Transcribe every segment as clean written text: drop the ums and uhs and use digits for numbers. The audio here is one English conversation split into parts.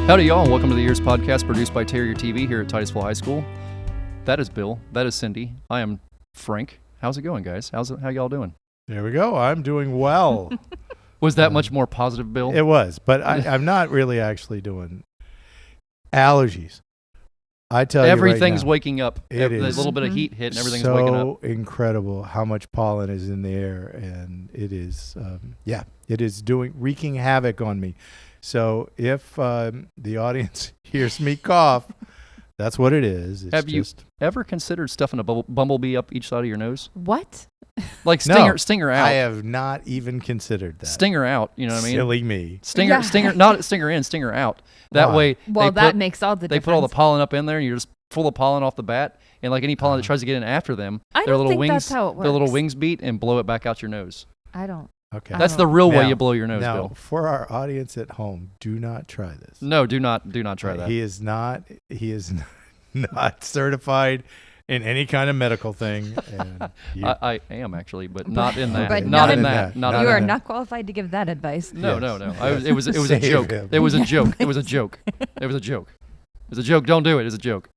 Howdy, y'all, and welcome to the EEARSS Podcast produced by Terrier TV here at Titusville High School. That is Bill. That is Cindy. I am Frank. How's it going, guys? How y'all doing? There we go. I'm doing well. Was that much more positive, Bill? It was, but I'm not really actually doing allergies. I tell you everything's right now, waking up. It a is little bit of heat hit and everything's so waking up. Incredible how much pollen is in the air, and it is, it is wreaking havoc on me. So if the audience hears me cough, that's what it is. It's Have you ever considered stuffing a bumblebee up each side of your nose? What? Like No, stinger out. I have not even considered that. Stinger out, you know what I mean? Silly me. Stinger, not stinger in, stinger out. That way, Well, that makes all the difference. They put all the pollen up in there, and you're just full of pollen off the bat. And like any pollen that tries to get in after them, their little wings, their little wings beat and blow it back out your nose. I don't. Okay. That's the real way you blow your nose, now, Bill. For our audience at home, do not try this. No, do not try that. He is not certified in any kind of medical thing. And I am actually, but not in that. But not in that. Not you in are that. not qualified to give that advice. No. Yes. It was a joke. It was a joke. It was a joke. It was a joke. It's a joke. Don't do it. It's a joke.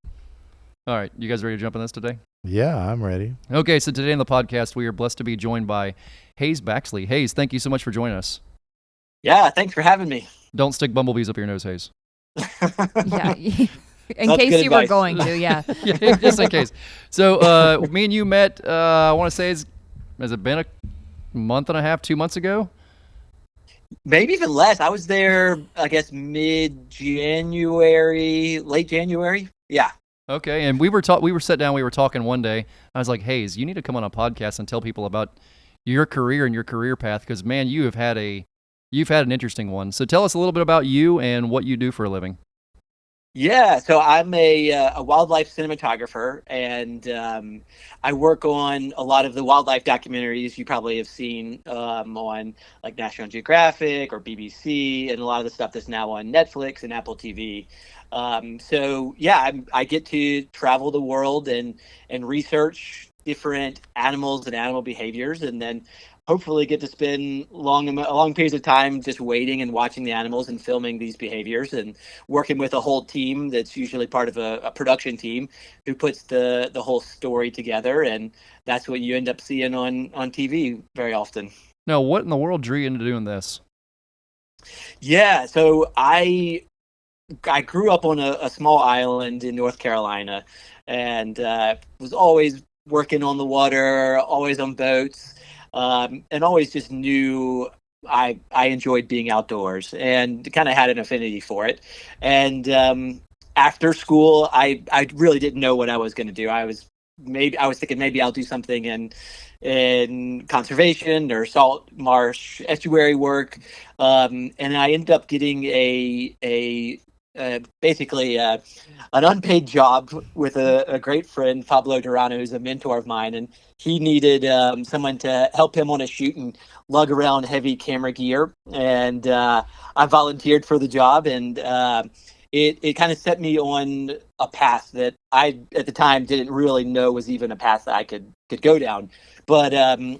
All right, you guys ready to jump on this today? Yeah, I'm ready. Okay, so today on the podcast, we are blessed to be joined by Hayes Baxley. Hayes, thank you so much for joining us. Yeah, thanks for having me. Don't stick bumblebees up your nose, Hayes. Yeah. In case you were going to, yeah. Yeah, just in case. So me and you met, I want to say, has it been a month and a half, 2 months ago? Maybe even less. I was there, I guess, mid-January, late January. Yeah. Okay, and we were sat down, we were talking one day. I was like, Hayes, you need to come on a podcast and tell people about your career and your career path, because man, you've had an interesting one. So tell us a little bit about you and what you do for a living. Yeah, so I'm a wildlife cinematographer, and I work on a lot of the wildlife documentaries you probably have seen on like National Geographic or BBC, and a lot of the stuff that's now on Netflix and Apple TV. So yeah, I get to travel the world and research different animals and animal behaviors, and then hopefully get to spend long periods of time just waiting and watching the animals and filming these behaviors and working with a whole team that's usually part of a production team who puts the whole story together, and that's what you end up seeing on TV very often. Now, what in the world drew you into doing this? Yeah, so I grew up on a small island in North Carolina, and was always working on the water, always on boats, and always just knew I enjoyed being outdoors and kind of had an affinity for it. And after school, I really didn't know what I was going to do. I was thinking maybe I'll do something in conservation or salt marsh estuary work, and I ended up getting basically an unpaid job with a great friend, Pablo Durano, who's a mentor of mine, and he needed someone to help him on a shoot and lug around heavy camera gear, and I volunteered for the job, and it kind of set me on a path that I at the time didn't really know was even a path that I could go down, but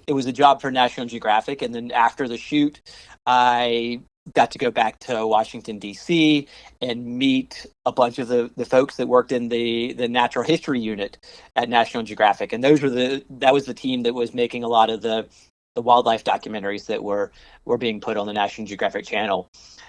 it was a job for National Geographic, and then after the shoot, I got to go back to Washington, D.C. and meet a bunch of the folks that worked in the natural history unit at National Geographic. And that was the team that was making a lot of the wildlife documentaries that were being put on the National Geographic channel.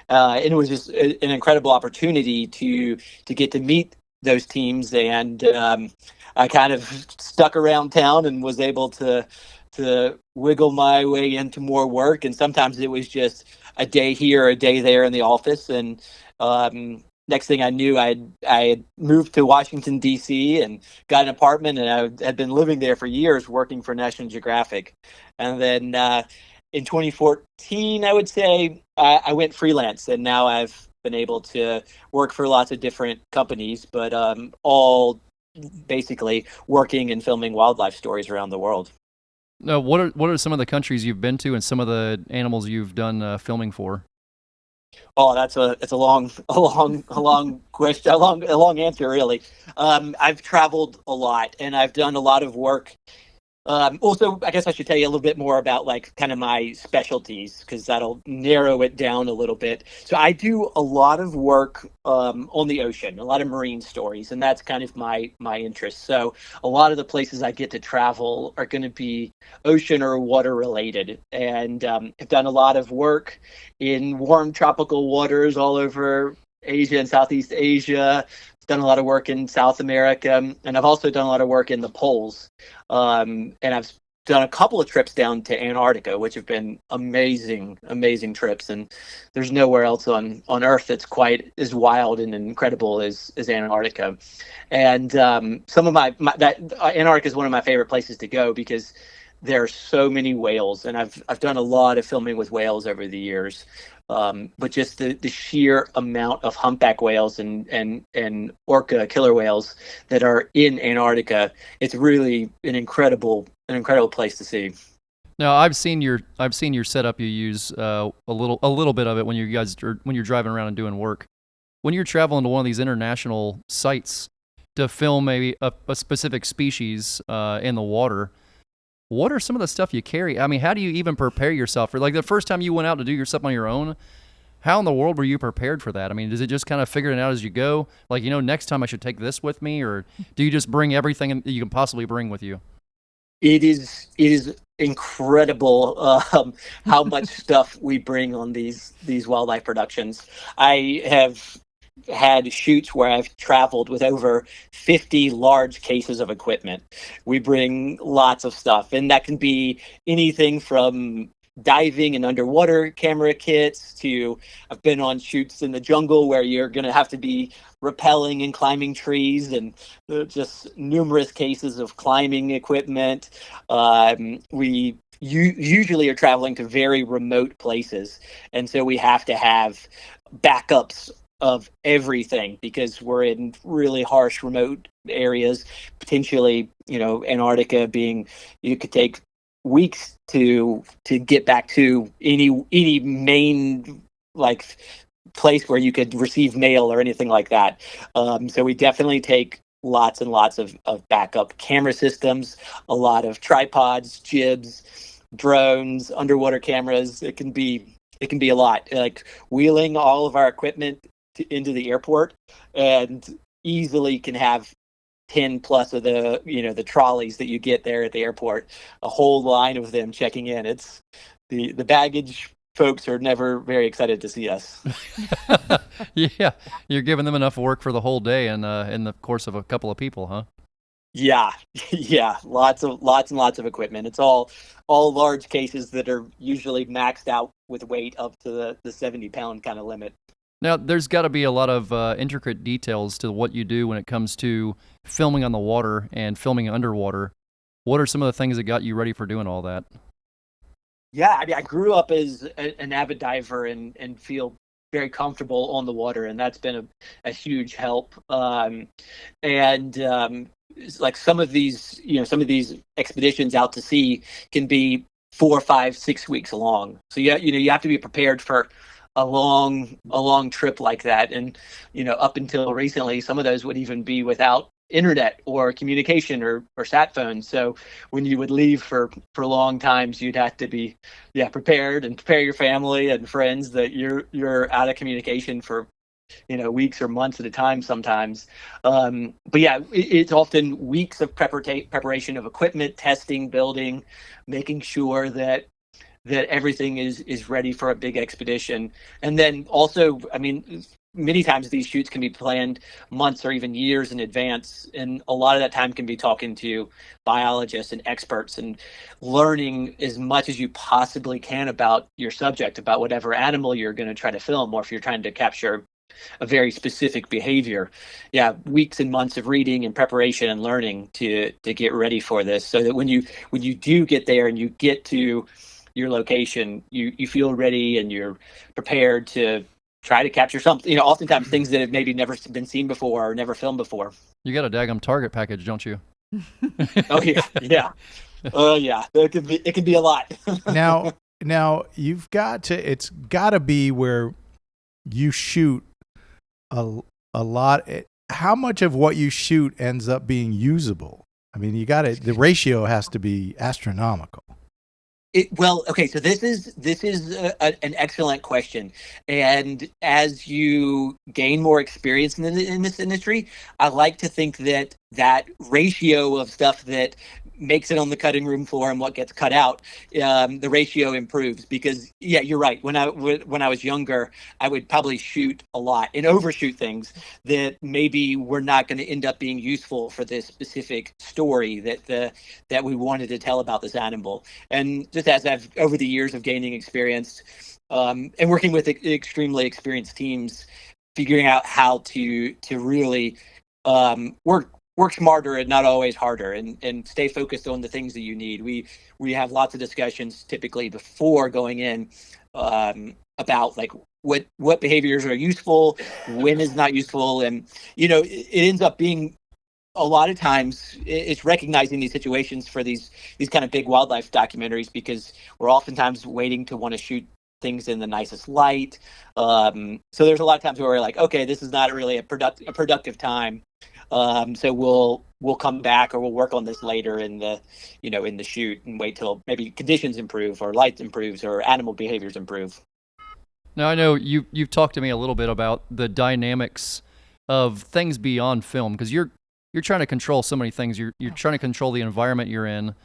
And it was just an incredible opportunity to get to meet those teams. And I kind of stuck around town and was able to wiggle my way into more work. And sometimes it was just a day here, a day there in the office, and next thing I knew, I had moved to Washington, D.C. and got an apartment, and I had been living there for years working for National Geographic. And then in 2014, I would say, I went freelance, and now I've been able to work for lots of different companies, but all basically working and filming wildlife stories around the world. No, what are some of the countries you've been to and some of the animals you've done filming for? Oh, that's a long question, a long answer, really. I've traveled a lot, and I've done a lot of work Also, I guess I should tell you a little bit more about like kind of my specialties because that'll narrow it down a little bit. So I do a lot of work on the ocean, a lot of marine stories, and that's kind of my interest. So a lot of the places I get to travel are going to be ocean or water related, and I've done a lot of work in warm tropical waters all over Asia and Southeast Asia. Done a lot of work in South America, and I've also done a lot of work in the poles. And I've done a couple of trips down to Antarctica, which have been amazing, amazing trips. And there's nowhere else on Earth that's quite as wild and incredible as Antarctica. And some of Antarctica is one of my favorite places to go because there are so many whales, and I've done a lot of filming with whales over the years. But just the sheer amount of humpback whales and orca killer whales that are in Antarctica, it's really an incredible place to see. Now I've seen your setup. You use a little bit of it when you're driving around and doing work. When you're traveling to one of these international sites to film maybe a specific species in the water, what are some of the stuff you carry? I mean, how do you even prepare yourself for, like, the first time you went out to do your stuff on your own? How in the world were you prepared for that? I mean, is it just kind of figuring it out as you go? Like, next time I should take this with me, or do you just bring everything that you can possibly bring with you? It is incredible how much stuff we bring on these wildlife productions. I have had shoots where I've traveled with over 50 large cases of equipment. We bring lots of stuff, and that can be anything from diving and underwater camera kits to I've been on shoots in the jungle where you're going to have to be rappelling and climbing trees, and just numerous cases of climbing equipment. We usually are traveling to very remote places, and so we have to have backups of everything because we're in really harsh remote areas, potentially, Antarctica being, you could take weeks to get back to any main like place where you could receive mail or anything like that. So we definitely take lots and lots of backup camera systems, a lot of tripods, jibs, drones, underwater cameras. It can be a lot, like wheeling all of our equipment into the airport, and easily can have 10 plus of the trolleys that you get there at the airport, a whole line of them checking in. It's the baggage folks are never very excited to see us. Yeah, you're giving them enough work for the whole day and in the course of a couple of people, huh? Yeah, yeah, lots and lots of equipment. It's all large cases that are usually maxed out with weight up to the 70-pound kind of limit. Now, there's got to be a lot of intricate details to what you do when it comes to filming on the water and filming underwater. What are some of the things that got you ready for doing all that? Yeah, I mean, I grew up as an avid diver and feel very comfortable on the water, and that's been a huge help. Like some of these expeditions out to sea can be 4, 5, 6 weeks long. So you have to be prepared for a long trip like that. And up until recently, some of those would even be without internet or communication or sat phones. So when you would leave for long times, you'd have to be prepared and prepare your family and friends that you're out of communication for weeks or months at a time sometimes. But yeah, it's often weeks of preparation of equipment, testing, building, making sure that everything is ready for a big expedition. And then also, I mean, many times these shoots can be planned months or even years in advance. And a lot of that time can be talking to biologists and experts and learning as much as you possibly can about your subject, about whatever animal you're going to try to film, or if you're trying to capture a very specific behavior. Yeah, weeks and months of reading and preparation and learning to get ready for this, so that when you do get there and you get to your location, you feel ready and you're prepared to try to capture something. Oftentimes things that have maybe never been seen before or never filmed before. You got a daggum target package, don't you? Oh yeah, yeah. Yeah. It can be a lot. Now it's got to be where you shoot a lot. How much of what you shoot ends up being usable? I mean, the ratio has to be astronomical. Okay. So this is an excellent question, and as you gain more experience in this industry, I like to think that ratio of stuff that makes it on the cutting room floor and what gets cut out, the ratio improves. Because you're right. When I was younger, I would probably shoot a lot and overshoot things that maybe were not going to end up being useful for this specific story that we wanted to tell about this animal. And just as I've over the years of gaining experience, and working with extremely experienced teams, figuring out how to really work smarter and not always harder, and stay focused on the things that you need. We have lots of discussions typically before going in, about like what behaviors are useful, when is not useful, and it ends up being a lot of times it's recognizing these situations for these kind of big wildlife documentaries, because we're oftentimes waiting to want to shoot things in the nicest light. So there's a lot of times where we're like, okay, this is not really a productive time. So we'll come back, or we'll work on this later in the shoot, and wait till maybe conditions improve, or light improves, or animal behaviors improve. Now, I know you've talked to me a little bit about the dynamics of things beyond film, because you're trying to control so many things. You're trying to control the environment you're in,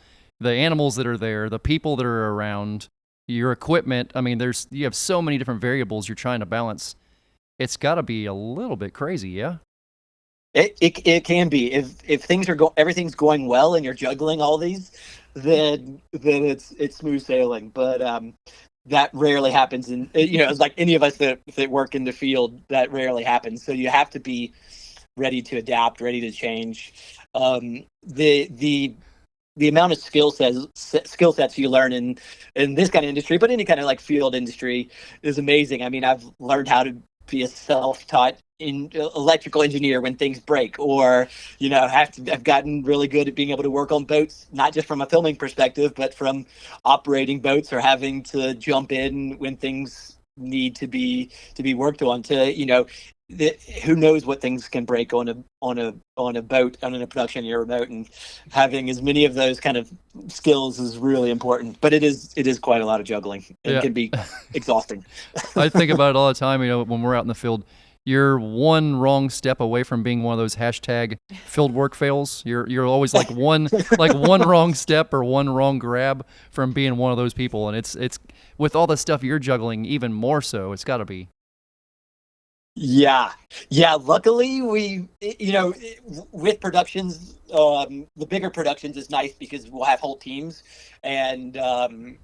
the animals that are there, the people that are around, your equipment. I mean, you have so many different variables you're trying to balance. It's got to be a little bit crazy, yeah? It can be. If things are everything's going well and you're juggling all these, then it's smooth sailing. But that rarely happens. And it's like any of us that work in the field, that rarely happens. So you have to be ready to adapt, ready to change. The amount of skill sets you learn in this kind of industry, but any kind of like field industry, is amazing. I mean, I've learned how to be a self-taught electrical engineer when things break, or I've gotten really good at being able to work on boats, not just from a filming perspective, but from operating boats, or having to jump in when things need to be worked on. Who knows what things can break on a boat, on a production you're remote, and having as many of those kind of skills is really important. But it is quite a lot of juggling, and can be exhausting. I think about it all the time. When we're out in the field, you're one wrong step away from being one of those hashtag fieldwork fails. You're always like one wrong step or one wrong grab from being one of those people, and it's with all the stuff you're juggling, even more so. It's got to be. Yeah. Luckily, with productions, the bigger productions is nice, because we'll have whole teams, and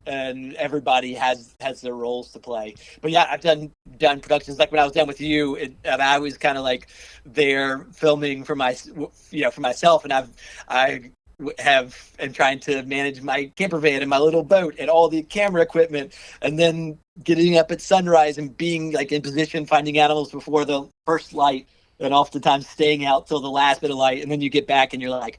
everybody has their roles to play. But yeah, I've done productions like when I was done with you, and I was kind of like there filming for myself, and am trying to manage my camper van and my little boat and all the camera equipment, and then getting up at sunrise and being like in position, finding animals before the first light, and oftentimes staying out till the last bit of light. And then you get back and you're like,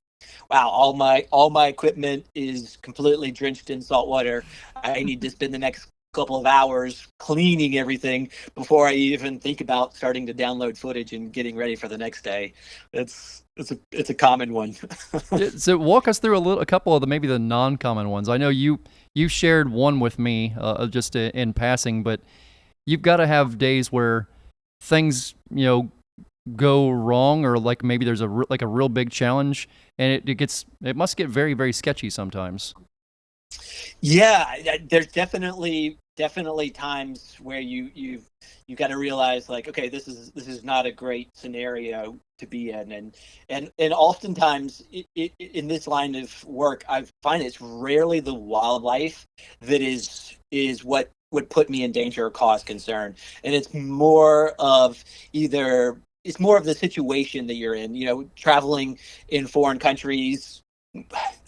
wow, all my equipment is completely drenched in salt water. I need to spend the next couple of hours cleaning everything before I even think about starting to download footage and getting ready for the next day. It's a common one. So walk us through a couple of the non-common ones. I know you shared one with me just in passing, but you've got to have days where things go wrong, or like maybe there's a real big challenge, and it must get very, very sketchy sometimes. Yeah, there's definitely times where you got to realize, like, okay, this is not a great scenario to be in, and oftentimes in this line of work, I find it's rarely the wildlife that is what would put me in danger or cause concern, and it's more of the situation that you're in. Traveling in foreign countries,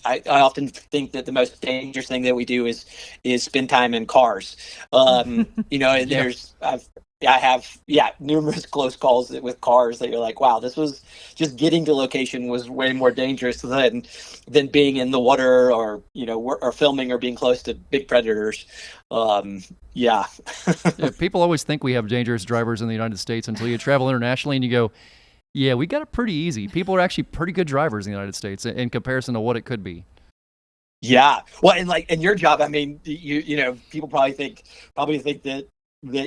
I often think that the most dangerous thing that we do is spend time in cars. I have numerous close calls with cars that you're like, wow, this was just getting to location was way more dangerous than being in the water, or or filming, or being close to big predators. Yeah, people always think we have dangerous drivers in the United States until you travel internationally and you go, Yeah, we got it pretty easy. People are actually pretty good drivers in the United States in comparison to what it could be. Yeah. Well, and like in your job, I mean, you know, people probably think that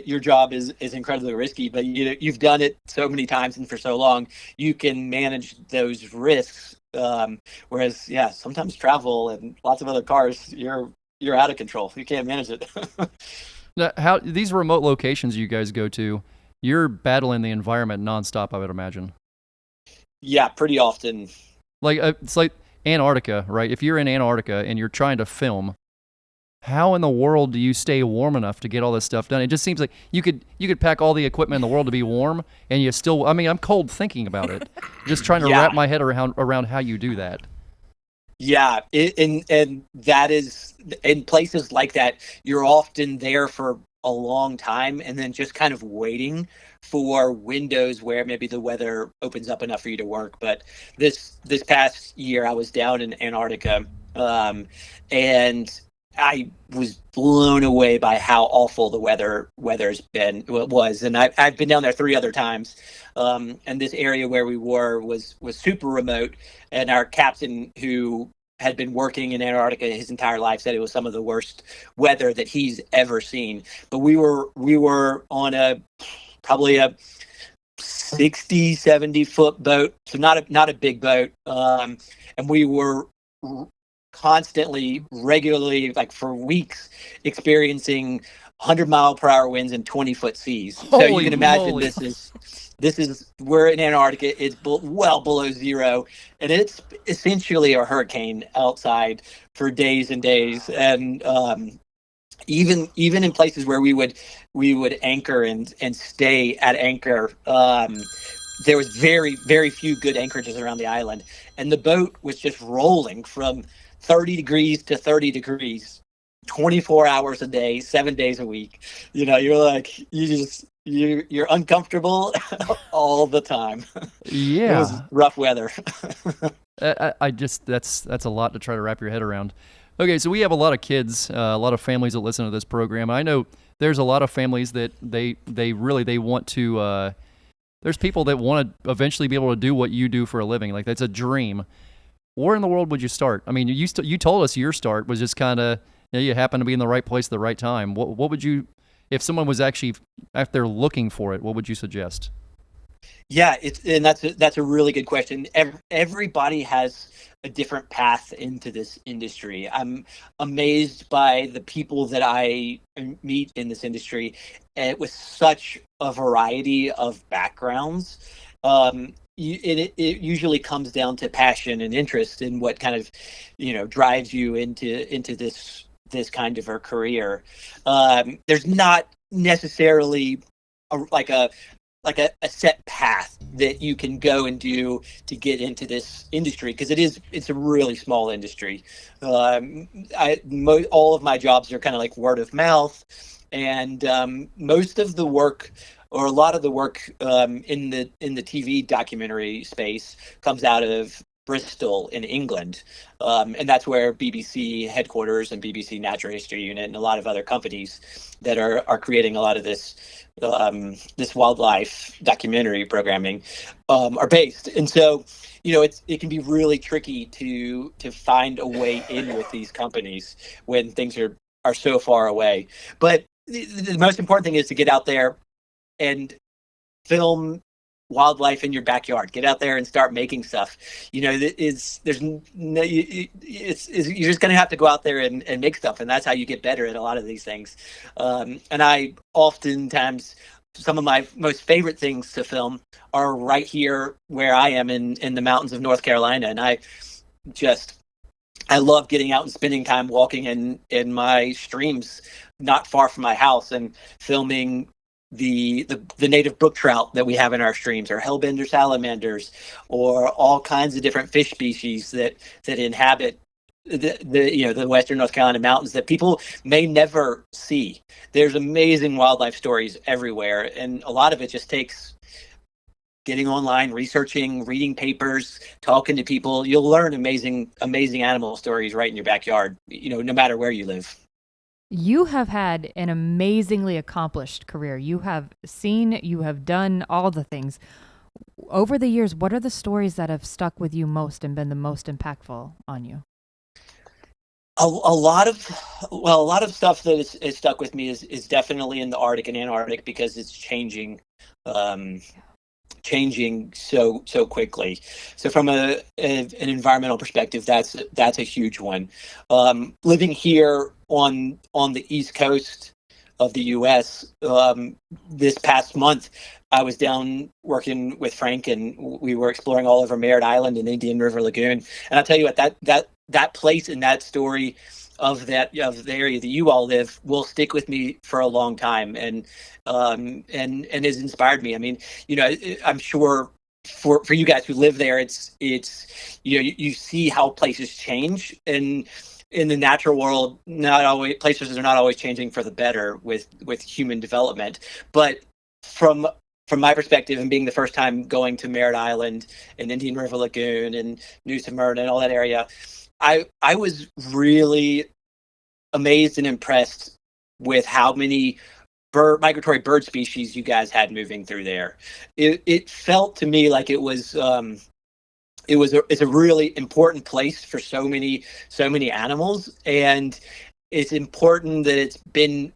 your job is incredibly risky, but you've done it so many times and for so long, you can manage those risks. Whereas, yeah, sometimes travel and lots of other cars, you're out of control. You can't manage it. Now, how these remote locations you guys go to, you're battling the environment nonstop, I would imagine. Yeah, pretty often. Like it's like Antarctica, right? If you're in Antarctica and you're trying to film, how in the world do you stay warm enough to get all this stuff done? It just seems like you could pack all the equipment in the world to be warm, and you still. I mean, I'm cold thinking about it. Just trying to wrap my head around how you do that. Yeah, and that is in places like that, you're often there for a long time, and then just kind of waiting for windows where maybe the weather opens up enough for you to work. But this past year, I was down in Antarctica, and I was blown away by how awful the weather's was, and I've been down there 3 other times, and this area where we were was super remote, and our captain, who had been working in Antarctica his entire life, said it was some of the worst weather that he's ever seen. But we were on probably a 60, 70 foot boat, so not a big boat, and we were constantly, regularly, like for weeks, experiencing 100-mile-per-hour winds and 20-foot seas. So you can imagine moly. this is we're in Antarctica. It's well below zero, and it's essentially a hurricane outside for days and days. And even in places where we would anchor and stay at anchor, there was very, very few good anchorages around the island, and the boat was just rolling from 30 degrees to 30 degrees, 24 hours a day, 7 days a week. You know, you're like, you're uncomfortable all the time. Yeah, It was rough weather. I just that's a lot to try to wrap your head around. Okay, so we have a lot of kids, a lot of families that listen to this program. I know there's a lot of families that they want to. There's people that want to eventually be able to do what you do for a living. Like that's a dream. Where in the world would you start? I mean, you told us your start was just kind of, you happen to be in the right place at the right time. What would you, if someone was actually out there looking for it, what would you suggest? Yeah, that's a really good question. Everybody has a different path into this industry. I'm amazed by the people that I meet in this industry, with such a variety of backgrounds. It usually comes down to passion and interest in what kind of, drives you into this kind of a career. There's not necessarily a set path that you can go and do to get into this industry, because it's a really small industry. All of my jobs are kind of like word of mouth, and most of the work, or a lot of the work, in the TV documentary space comes out of Bristol in England, and that's where BBC headquarters and BBC Natural History Unit and a lot of other companies that are creating a lot of this wildlife documentary programming are based. And so, it can be really tricky to find a way in with these companies when things are so far away. But the most important thing is to get out there and film wildlife in your backyard. Get out there and start making stuff. You're just going to have to go out there and make stuff, and that's how you get better at a lot of these things. And I oftentimes, some of my most favorite things to film are right here where I am in the mountains of North Carolina, and I love getting out and spending time walking in my streams not far from my house and filming the native brook trout that we have in our streams, or hellbender salamanders, or all kinds of different fish species that inhabit the western North Carolina mountains that people may never see. There's amazing wildlife stories everywhere, and a lot of it just takes getting online, researching, reading papers, talking to people. You'll learn amazing animal stories right in your backyard, no matter where you live. You have had an amazingly accomplished career. You have done all the things. over the years, what are the stories that have stuck with you most and been the most impactful on you? A lot of stuff that is stuck with me is definitely in the Arctic and Antarctic, because it's changing so quickly. So from an environmental perspective, that's a huge one. Living here on the East Coast of the U.S., this past month, I was down working with Frank, and we were exploring all over Merritt Island and Indian River Lagoon. And I'll tell you what, that place and that story of the area that you all live will stick with me for a long time, and has inspired me. I mean, I'm sure for you guys who live there, it's you see how places change, and in the natural world, not always places are not always changing for the better with human development. But from my perspective, and being the first time going to Merritt Island and Indian River Lagoon and New Smyrna and all that area, I was really amazed and impressed with how many migratory bird species you guys had moving through there. It felt to me like it's a really important place for so many animals, and it's important that it's been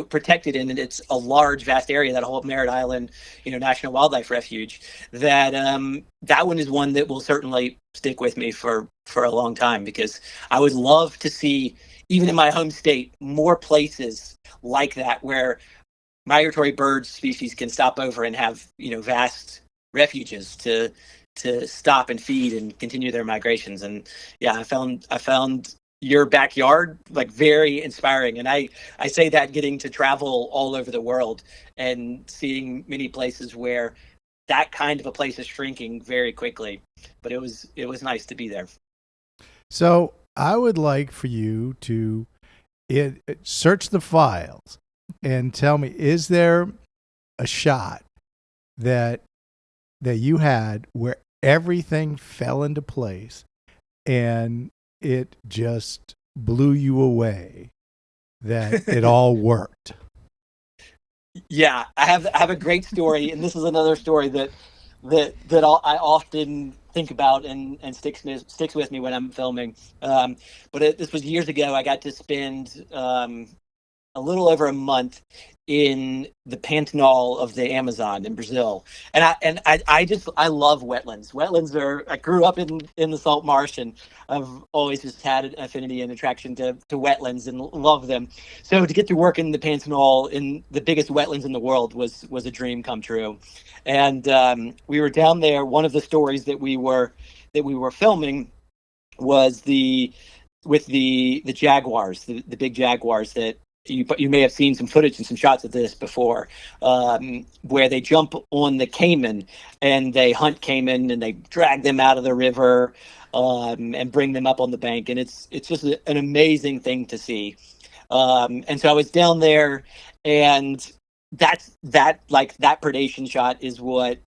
protected, and it's a large, vast area, that whole Merritt Island National Wildlife Refuge. That one is one that will certainly stick with me for a long time, because I would love to see, even in my home state, more places like that where migratory bird species can stop over and have vast refuges to stop and feed and continue their migrations. And yeah, I found your backyard like very inspiring, and I say that getting to travel all over the world and seeing many places where that kind of a place is shrinking very quickly, but it was nice to be there. So I would like for you to search the files and tell me, is there a shot that you had where everything fell into place and it just blew you away, that it all worked? Yeah, I have a great story, and this is another story that I often think about and sticks with me when I'm filming. But this was years ago. I got to spend a little over a month in the Pantanal of the Amazon in Brazil, and I love wetlands. Wetlands I grew up in the salt marsh, and I've always just had an affinity and attraction to wetlands and love them. So to get to work in the Pantanal, in the biggest wetlands in the world, was a dream come true. And we were down there. One of the stories that we were filming was with the jaguars, the big jaguars that you may have seen some footage and some shots of this before, where they jump on the caiman and they hunt caiman and they drag them out of the river, and bring them up on the bank, and it's just an amazing thing to see. And so I was down there, and that predation shot is what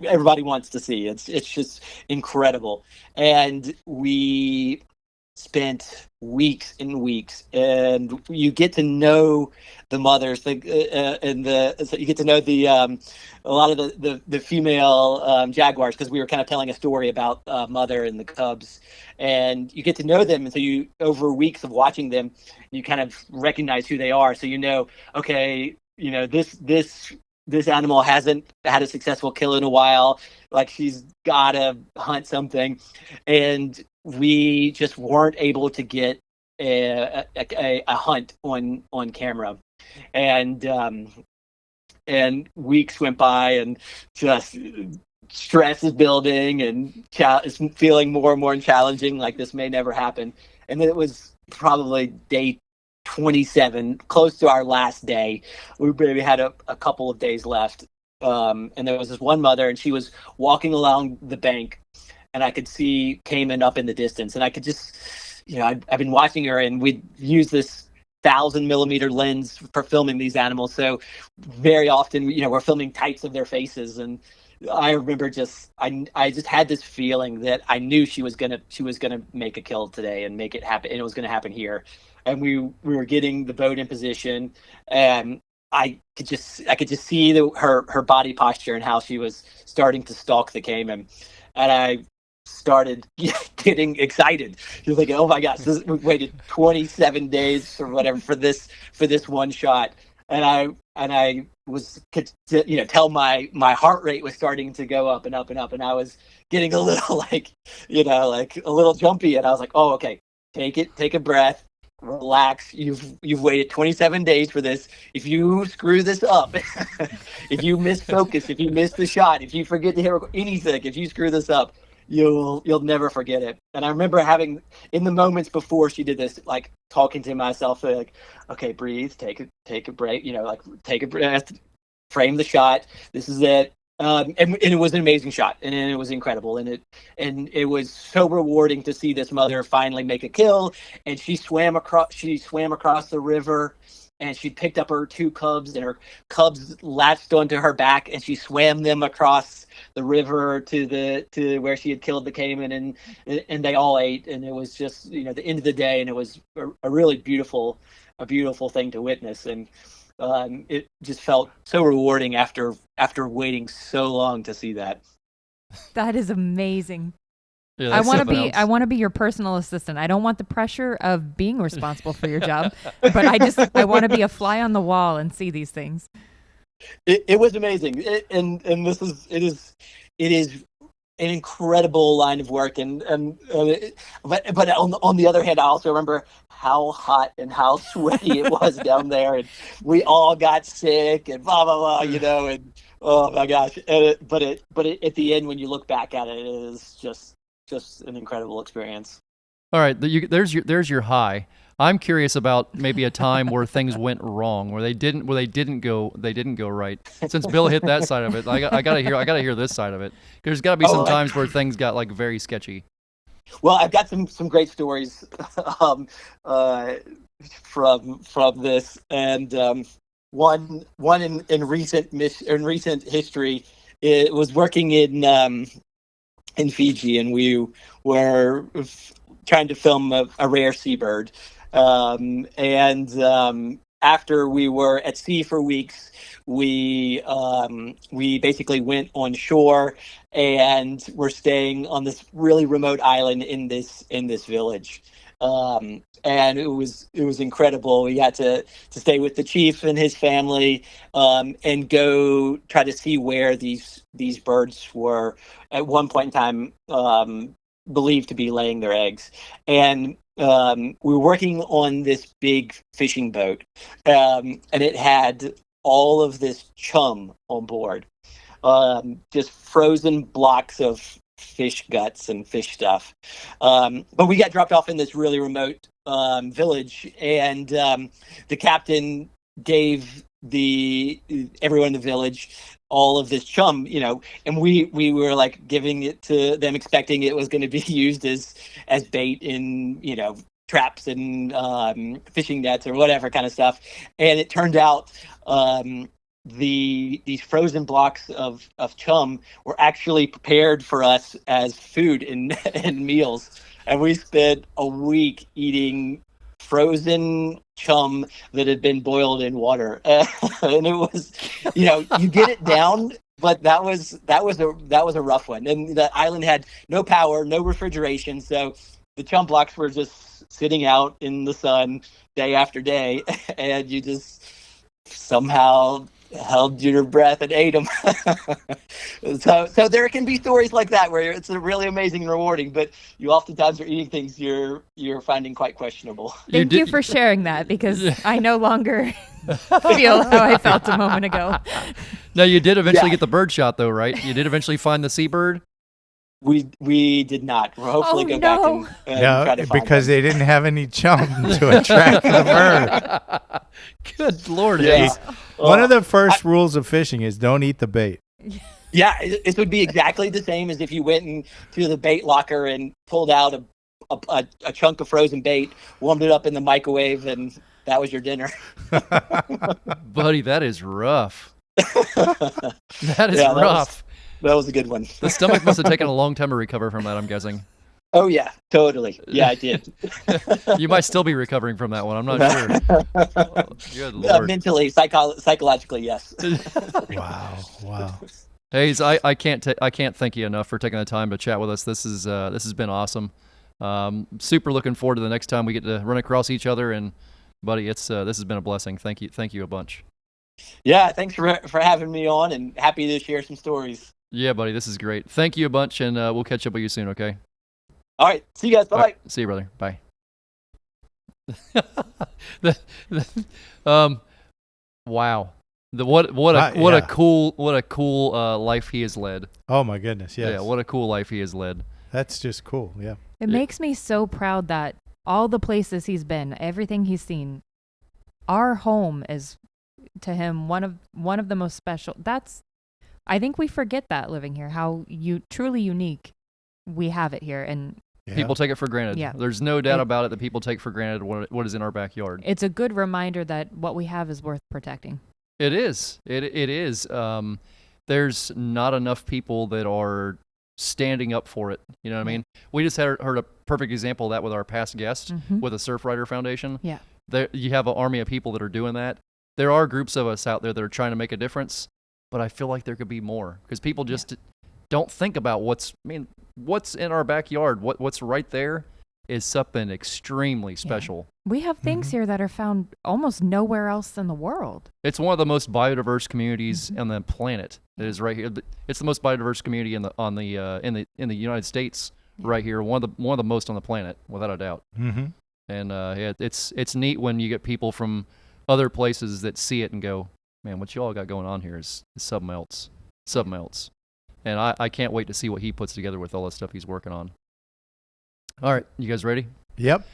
everybody wants to see. It's just incredible, and we spent weeks and weeks, and you get to know the mothers, so you get to know a lot of the female jaguars, because we were kind of telling a story about mother and the cubs, and you get to know them, and so you, over weeks of watching them, you kind of recognize who they are. So okay, this animal hasn't had a successful kill in a while, like she's gotta hunt something. And we just weren't able to get a hunt on camera, and weeks went by, and just stress is building, and it's feeling more and more challenging, like this may never happen. And then it was probably day 27, close to our last day. We maybe had a couple of days left, and there was this one mother, and she was walking along the bank, and I could see caiman up in the distance, and I could just, I've been watching her, and we'd use this 1,000mm lens for filming these animals. So very often, we're filming tights of their faces, and I remember I just had this feeling that I knew she was gonna make a kill today and make it happen, and it was gonna happen here. And we were getting the boat in position, and I could just see her body posture and how she was starting to stalk the caiman, and I started getting excited. She was like, "Oh my gosh, we waited 27 days or whatever for this one shot," and I could tell my heart rate was starting to go up and up and up, and I was getting a little like a little jumpy, and I was like, "Oh, okay, take a breath." Relax. You've waited 27 days for this. If you screw this up, if you miss focus, if you miss the shot, if you forget to hit anything, if you screw this up, you'll never forget it. And I remember having, in the moments before she did this, like talking to myself, like, okay, breathe, take a break, take a breath, frame the shot. This is it. And it was an amazing shot, and it was incredible, and it was so rewarding to see this mother finally make a kill. And she swam across the river, and she picked up her 2 cubs, and her cubs latched onto her back, and she swam them across the river to where she had killed the caiman, and they all ate. And it was just the end of the day, and it was a really beautiful thing to witness. And it just felt so rewarding after waiting so long to see that. That is amazing. Yeah, I want else. I want to be your personal assistant. I don't want the pressure of being responsible for your job, but I want to be a fly on the wall and see these things. It was amazing, and it is an incredible line of work, but on the other hand, I also remember how hot and how sweaty it was down there, and we all got sick and blah blah blah, and oh my gosh, but at the end, when you look back at it, it is just an incredible experience. All right, there's your high. I'm curious about maybe a time where things went wrong, where they didn't go right. Since Bill hit that side of it, I gotta hear this side of it. There's got to be some times where things got like very sketchy. Well, I've got some great stories from this, and one in recent history. It was working in Fiji, and we were trying to film a rare seabird. After we were at sea for weeks, we basically went on shore, and we're staying on this really remote island in this village. And it was incredible. We got to stay with the chief and his family, and go try to see where these birds were at one point in time believed to be laying their eggs. And we were working on this big fishing boat, and it had all of this chum on board, just frozen blocks of fish guts and fish stuff. But we got dropped off in this really remote village, and the captain gave everyone in the village all of this chum, and we were like giving it to them, expecting it was going to be used as bait in traps and fishing nets or whatever kind of stuff. And it turned out these frozen blocks of chum were actually prepared for us as food in meals, and we spent a week eating frozen chum that had been boiled in water. And it was, you get it down, but that was a rough one. And the island had no power, no refrigeration, so the chum blocks were just sitting out in the sun day after day, and you just somehow held your breath and ate them. So there can be stories like that where it's really amazing and rewarding, but you oftentimes are eating things you're finding quite questionable. Thank you for sharing that, because I no longer feel how I felt a moment ago. Now, you did eventually get the bird shot, though, right? You did eventually find the seabird? We did not. We'll hopefully go back and try to find because them. they didn't have any chum to attract the bird. Good Lord. Yeah. One of the first rules of fishing is don't eat the bait. Yeah, it would be exactly the same as if you went into the bait locker and pulled out a chunk of frozen bait, warmed it up in the microwave, and that was your dinner. Buddy, that is rough. That is rough. That was a good one. The stomach must have taken a long time to recover from that, I'm guessing. Oh yeah, totally. Yeah, I did. You might still be recovering from that one. I'm not sure. Oh, good Lord. Mentally, psychologically, yes. Wow. Hayes, I can't thank you enough for taking the time to chat with us. This has been awesome. Super looking forward to the next time we get to run across each other. And buddy, this has been a blessing. Thank you a bunch. Yeah, thanks for having me on, and happy to share some stories. Yeah, buddy, this is great. Thank you a bunch, and we'll catch up with you soon. Okay. All right, see you guys. Bye bye. Right, see you, brother. Bye. Wow. What a cool life he has led. Oh my goodness, yes. Yeah, what a cool life he has led. That's just cool. Yeah. It makes me so proud that all the places he's been, everything he's seen, our home is to him one of the most special. I think we forget that living here, how truly unique we have it here, and people take it for granted. Yeah. There's no doubt about it that people take for granted what is in our backyard. It's a good reminder that what we have is worth protecting. It is. It is. There's not enough people that are standing up for it. You know what I mean? We just heard a perfect example of that with our past guest with the Surfrider Foundation. Yeah. You have an army of people that are doing that. There are groups of us out there that are trying to make a difference, but I feel like there could be more because people just don't think about what's in our backyard. What's right there is something extremely special. We have things here that are found almost nowhere else in the world. It's one of the most biodiverse communities on the planet. It is right here. It's the most biodiverse community in the United States right here. One of the most on the planet, without a doubt. Mm-hmm. And it's neat when you get people from other places that see it and go, man, what you all got going on here is something else. And I can't wait to see what he puts together with all the stuff he's working on. All right, you guys ready? Yep.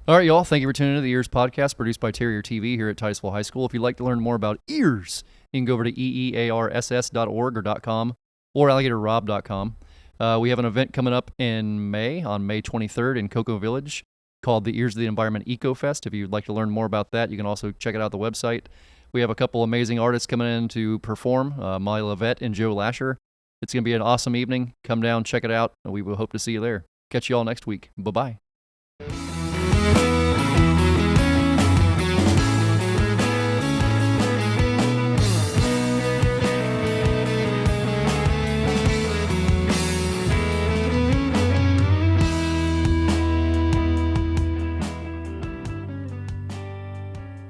All right, y'all. Thank you for tuning in to the EEARSS podcast produced by Terrier TV here at Titusville High School. If you'd like to learn more about EEARSS, you can go over to EEARSS.org or .com or alligatorrobb.com. We have an event coming up in May, on May 23rd in Cocoa Village called the Ears of the Environment Eco Fest. If you'd like to learn more about that, you can also check it out at the website. We have a couple amazing artists coming in to perform, Molly Levette and Joe Lasher. It's going to be an awesome evening. Come down, check it out, and we will hope to see you there. Catch you all next week. Bye-bye.